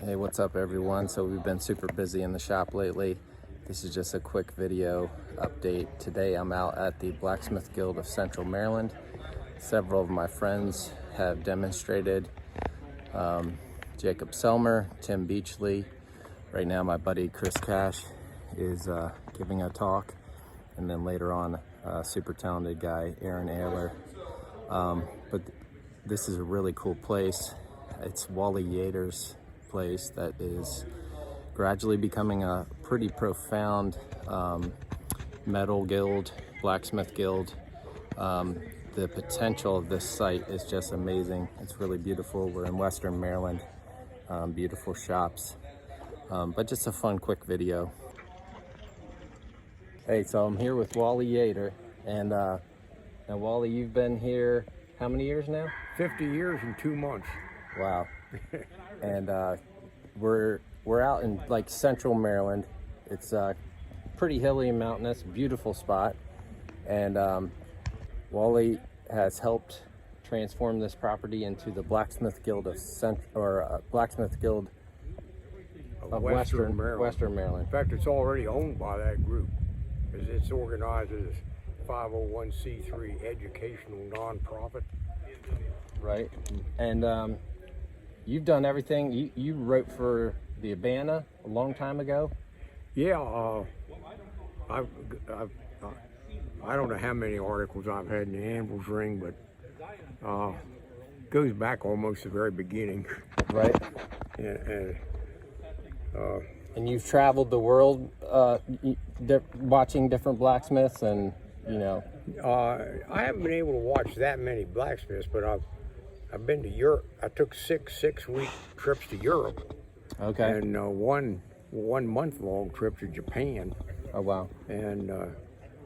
Hey, what's up everyone? So we've been super busy in the shop lately. This is just a quick video update. Today I'm out at the Blacksmith Guild of Central Maryland. Several of my friends have demonstrated. Jacob Selmer, Tim Beachley. Right now my buddy Chris Cash is giving a talk. And then later on, a super talented guy, Erin Aylor. But this is a really cool place. It's Wally Yater's place that is gradually becoming a pretty profound metal guild, blacksmith guild. The potential of this site is just amazing. It's really beautiful. We're in Western Maryland, beautiful shops, but just a fun quick video. Hey, so I'm here with Wally Yater, and now Wally, you've been here how many years now? 50 years and 2 months. Wow. And we're out in like Central Maryland. It's pretty hilly and mountainous, beautiful spot. And Wally has helped transform this property into the Blacksmith Guild of Blacksmith Guild of Western Maryland. In fact, it's already owned by that group. It's organized as 501c3 educational nonprofit. Right. And you've done everything. You wrote for the Abana a long time ago. Yeah, I don't know how many articles I've had in the Anvil's Ring, but goes back almost to the very beginning. Right. And you've traveled the world watching different blacksmiths, and you know. I haven't been able to watch that many blacksmiths, but I've been to Europe. I took six-week trips to Europe. Okay. And one month-long trip to Japan. Oh wow. And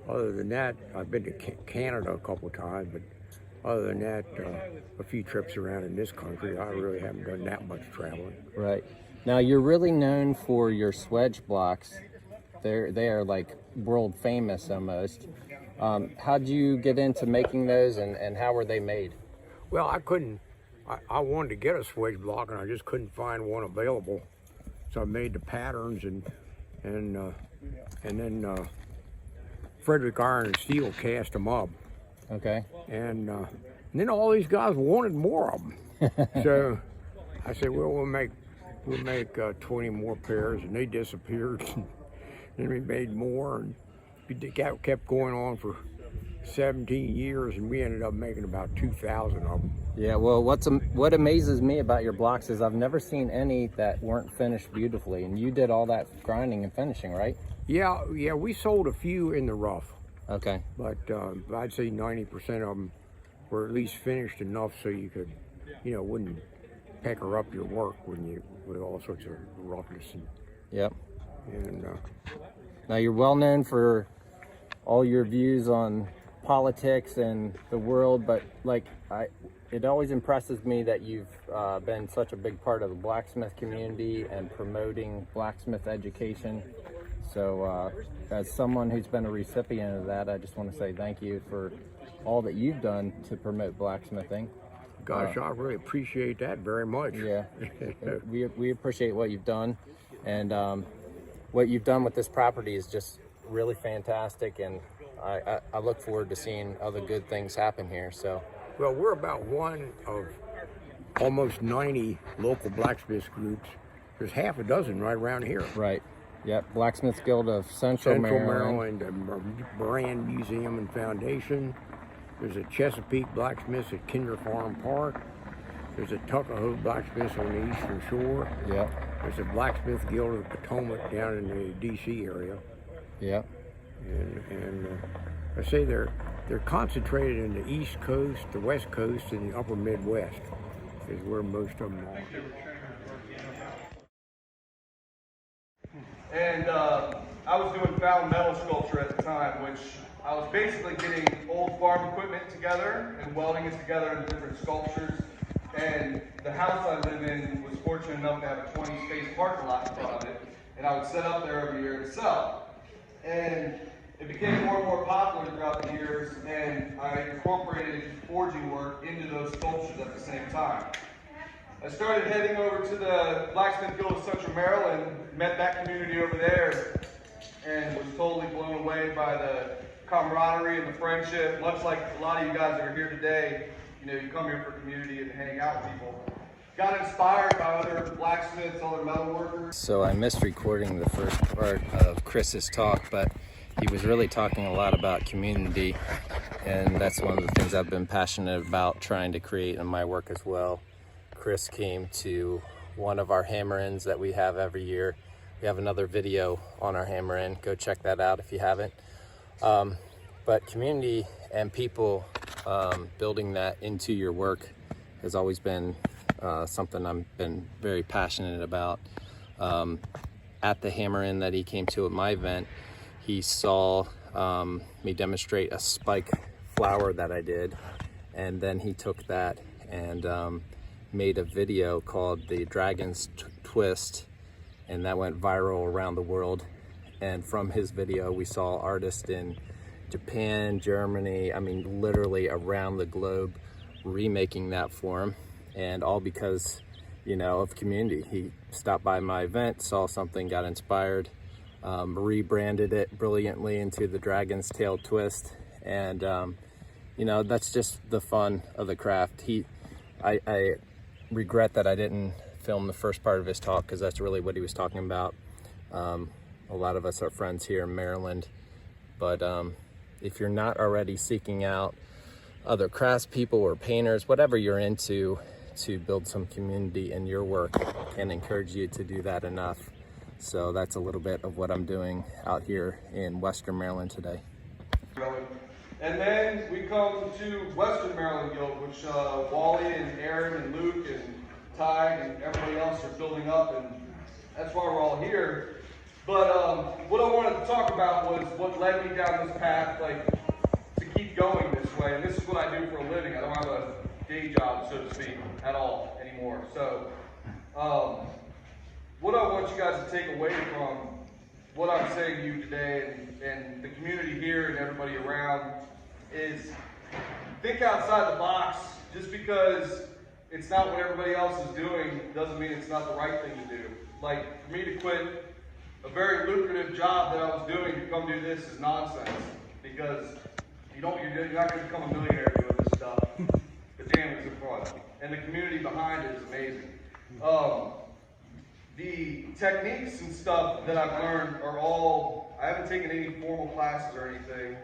other than that, I've been to Canada a couple of times, but other than that, a few trips around in this country. I really haven't done that much traveling. Right. Now you're really known for your swedge blocks. They are like world famous almost. How'd you get into making those, and how were they made? Well, I wanted to get a swedge block, and I just couldn't find one available. So I made the patterns, and then Frederick Iron and Steel cast them up. Okay. And then all these guys wanted more of them. So I said, well, we'll make 20 more pairs, and they disappeared. Then we made more, and it kept going on for 17 years, and we ended up making about 2,000 of them. Yeah, well, what amazes me about your blocks is I've never seen any that weren't finished beautifully, and you did all that grinding and finishing, right? Yeah, we sold a few in the rough. Okay. But I'd say 90% of them were at least finished enough so you could, wouldn't pecker up your work with all sorts of roughness. Yep. And now you're well known for all your views on politics and the world, but it always impresses me that you've been such a big part of the blacksmith community and promoting blacksmith education. So as someone who's been a recipient of that, I just want to say thank you for all that you've done to promote blacksmithing. Gosh, I really appreciate that very much. Yeah, we appreciate what you've done, and what you've done with this property is just really fantastic, and I look forward to seeing other good things happen here. So, well, we're about one of almost 90 local blacksmith groups. There's half a dozen right around here. Right. Yep. Blacksmiths Guild of Central Maryland, Brand Museum and Foundation. There's a Chesapeake Blacksmiths at Kinder Farm Park. There's a Tuckahoe Blacksmiths on the Eastern Shore. Yep. There's a Blacksmith Guild of the Potomac down in the D.C. area. Yep. And I say they're concentrated in the East Coast, the West Coast, and the Upper Midwest is where most of them are. And I was doing found metal sculpture at the time, which I was basically getting old farm equipment together and welding it together into different sculptures. And the house I live in was fortunate enough to have a 20-space parking lot in front of it, and I would set up there every year to sell. And it became more and more popular throughout the years, and I incorporated forging work into those sculptures at the same time. I started heading over to the Blacksmiths Guild of Central Maryland, met that community over there, and was totally blown away by the camaraderie and the friendship. Much like a lot of you guys that are here today, you know, you come here for community and hang out with people. Got inspired by other blacksmiths, other metal workers. So I missed recording the first part of Chris's talk, but he was really talking a lot about community, and that's one of the things I've been passionate about trying to create in my work as well. Chris came to one of our hammer-ins that we have every year. We have another video on our hammer-in. Go check that out if you haven't. But community and people, building that into your work has always been something I've been very passionate about. At the hammer-in that he came to at my event, he saw me demonstrate a spike flower that I did, and then he took that and made a video called the Dragon's Twist, and that went viral around the world. And from his video, we saw artists in Japan, Germany, I mean literally around the globe remaking that for him, and all because, you know, of community. He stopped by my event, saw something, got inspired, rebranded it brilliantly into the Dragon's Tail Twist, and you know, that's just the fun of the craft. I regret that I didn't film the first part of his talk, because that's really what he was talking about. A lot of us are friends here in Maryland, but if you're not already seeking out other craftspeople or painters, whatever you're into, to build some community in your work, I can't encourage you to do that enough. So that's a little bit of what I'm doing out here in Western Maryland today. And then we come to Western Maryland Guild, which Wally and Erin and Luke and Ty and everybody else are building up, and that's why we're all here. But what I wanted to talk about was what led me down this path, like, to keep going this way. And this is what I do for a living. I don't have a day job, so to speak, at all anymore. So what I want you guys to take away from what I'm saying to you today, and the community here and everybody around, is think outside the box. Just because it's not what everybody else is doing doesn't mean it's not the right thing to do. Like, for me to quit a very lucrative job that I was doing to come do this is nonsense, because you're not going to become a millionaire doing this stuff. But damn, it's fun, and the community behind it is amazing. The techniques and stuff that I've learned are all, I haven't taken any formal classes or anything.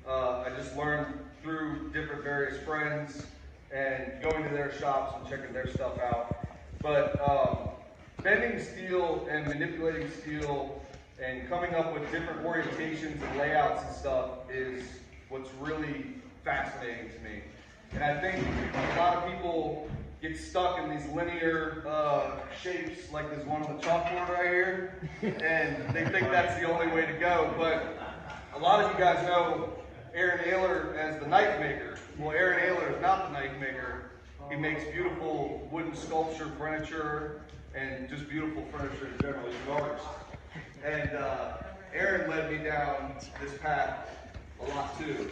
I just learned through different various friends and going to their shops and checking their stuff out. But bending steel and manipulating steel and coming up with different orientations and layouts and stuff is what's really fascinating to me. And I think a lot of people get stuck in these linear shapes, like there's one on the chalkboard right here, and they think that's the only way to go. But a lot of you guys know Aaron Aylor as the knife maker. Well, Aaron Aylor is not the knife maker. He makes beautiful wooden sculpture furniture and just beautiful furniture in general. He's an artist. And Erin led me down this path a lot too.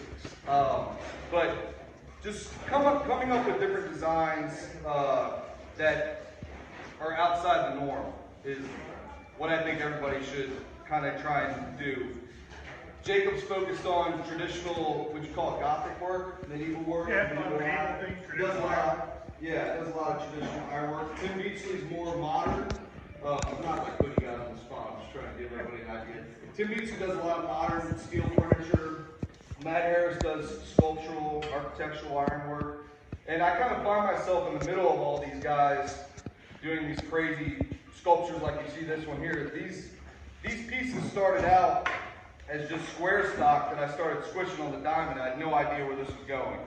But just coming up with different designs that are outside the norm is what I think everybody should kind of try and do. Jacob's focused on traditional, what you call it, Gothic work, medieval work. Yeah, medieval things, traditional ironwork. Yeah, it does a lot of traditional ironwork. Tim Beachley's more modern. I'm not like putting you guys on the spot, I'm just trying to give everybody an idea. Tim Beachley does a lot of modern steel furniture. Matt Harris does sculptural, architectural ironwork. And I kind of find myself in the middle of all these guys doing these crazy sculptures like you see this one here. These pieces started out as just square stock that I started squishing on the diamond. I had no idea where this was going.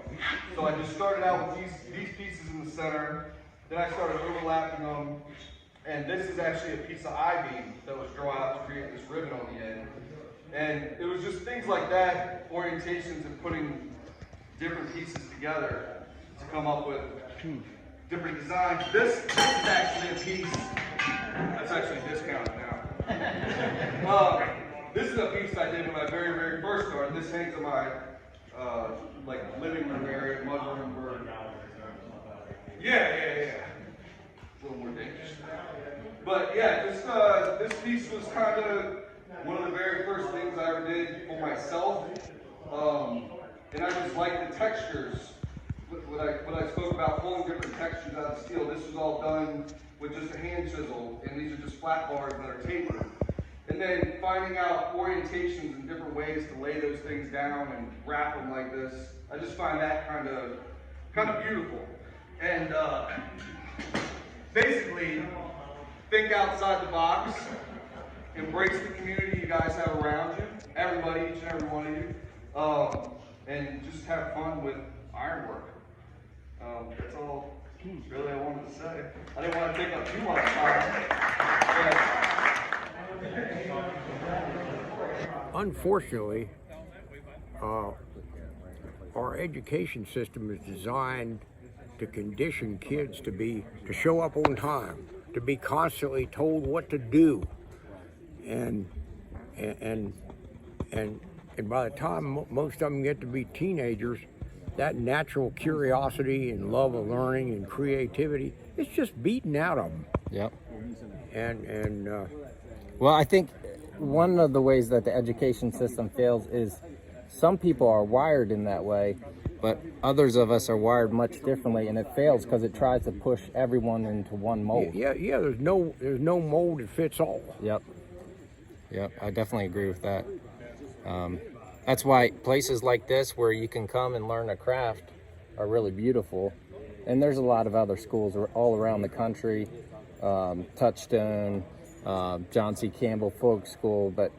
So I just started out with these pieces in the center. Then I started overlapping them. And this is actually a piece of I-beam that was drawn out to create this ribbon on the end. And it was just things like that, orientations and putting different pieces together to come up with different designs. This is actually a piece that's actually discounted now. This is a piece I did when I very, very first started. This hangs in my like living room area, mudroom. Yeah. little more dangerous. But yeah, this piece was kind of one of the very first things I ever did for myself. And I just like the textures. When I spoke about pulling different textures out of steel, this was all done with just a hand chisel, and these are just flat bars that are tapered. And then finding out orientations and different ways to lay those things down and wrap them like this, I just find that kind of beautiful. And basically, think outside the box, embrace the community you guys have around you, everybody, each and every one of you, and just have fun with ironwork. That's all really I wanted to say. I didn't want to take up too much time. Unfortunately, our education system is designed to condition kids to show up on time, to be constantly told what to do, and by the time most of them get to be teenagers, that natural curiosity and love of learning and creativity, it's just beaten out of them. Yep. Well, I think one of the ways that the education system fails is some people are wired in that way, but others of us are wired much differently, and it fails because it tries to push everyone into one mold. Yeah. There's no mold that fits all. Yep. I definitely agree with that. That's why places like this where you can come and learn a craft are really beautiful. And there's a lot of other schools all around the country, Touchstone, John C. Campbell Folk School, but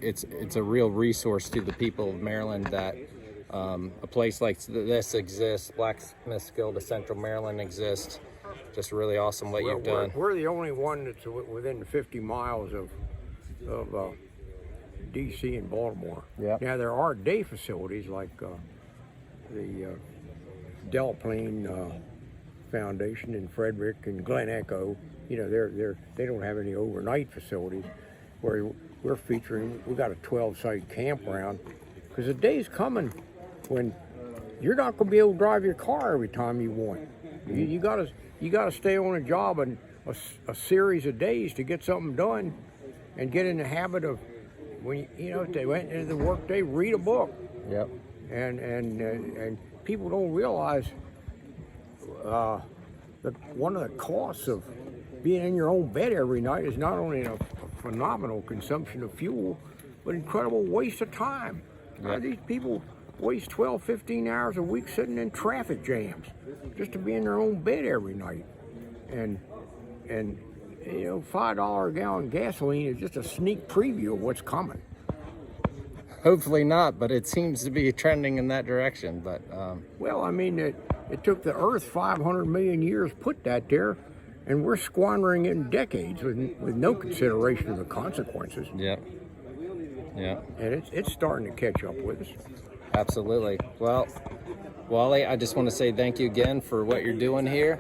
it's a real resource to the people of Maryland that a place like this exists. Blacksmiths Guild of Central Maryland exists. Just really awesome what you've done. We're the only one that's within 50 miles of D.C. and Baltimore. Yep. Now there are day facilities like the Delplane Foundation in Frederick and Glen Echo. You know, they don't have any overnight facilities. Where we're featuring, we got a 12-site campground, because the day's coming when you're not going to be able to drive your car every time you want. You gotta stay on a job and a series of days to get something done, and get in the habit of, when if they went into the work day, read a book. Yep. And people don't realize that one of the costs of being in your own bed every night is not only a phenomenal consumption of fuel, but incredible waste of time. Yep. These people waste 12, 15 hours a week sitting in traffic jams just to be in their own bed every night. And $5 a gallon gasoline is just a sneak preview of what's coming. Hopefully not, but it seems to be trending in that direction. But well, I mean, it took the Earth 500 million years to put that there, and we're squandering it in decades with no consideration of the consequences. Yeah. And it's starting to catch up with us. Absolutely. Well, Wally, I just want to say thank you again for what you're doing here.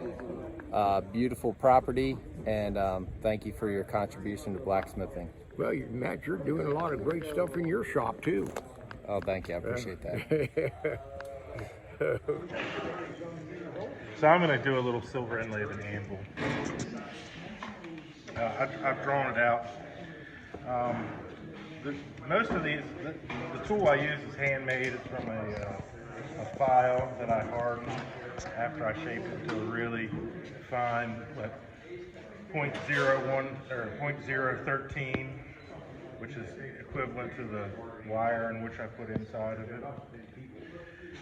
Beautiful property, and thank you for your contribution to blacksmithing. Well, Matt, you're doing a lot of great stuff in your shop too. Oh, thank you. I appreciate that. So I'm going to do a little silver inlay of an anvil. I've drawn it out. Most of these, the tool I use is handmade. It's from a file that I hardened after I shaped it to a really fine, like 0.01 or 0.013, which is equivalent to the wire in which I put inside of it.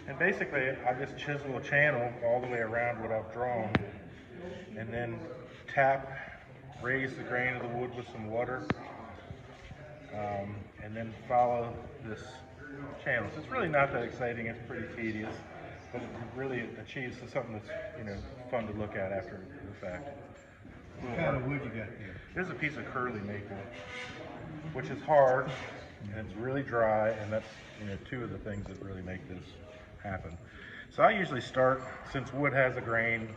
And basically, I just chisel a channel all the way around what I've drawn, and then raise the grain of the wood with some water, and then follow this channel. So it's really not that exciting. It's pretty tedious, but it really achieves something that's fun to look at after the fact. What kind of wood you got here? There's a piece of curly maple, which is hard and it's really dry, and that's two of the things that really make this happen. So I usually start, since wood has a grain,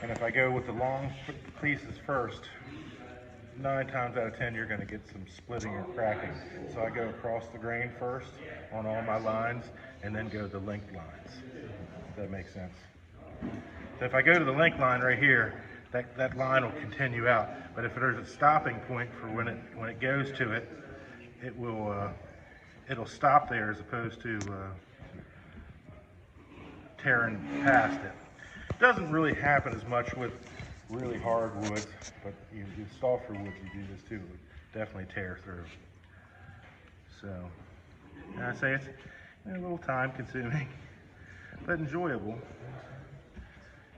and if I go with the long pieces first, 9 times out of 10 you're going to get some splitting or cracking. So I go across the grain first on all my lines, and then go to the length lines, if that makes sense. So if I go to the length line right here, that line will continue out. But if there's a stopping point for when it goes to it, it'll stop there as opposed to tearing past it. It doesn't really happen as much with really hard woods, but you softer woods, you do this too. It would definitely tear through. So, and I say it's a little time consuming, but enjoyable.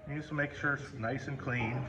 You just make sure it's nice and clean.